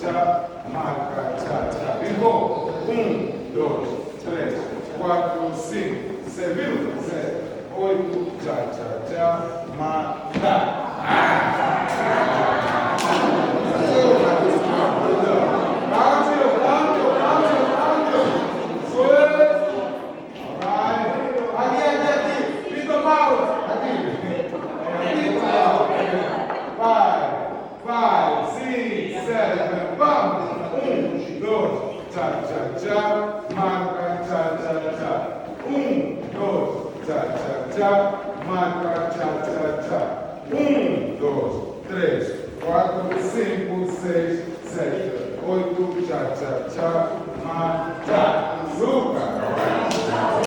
tchá, marca, tchá, tchá. E bom, 1, 2, 3, 4, 5, 6, 7, 8, tchá, tchá, tchá, marca. Marca, tchá, tchá, tchá. 1, 2, 3, 4, 5, 6, 7, 8, tchá, tchá, tchá.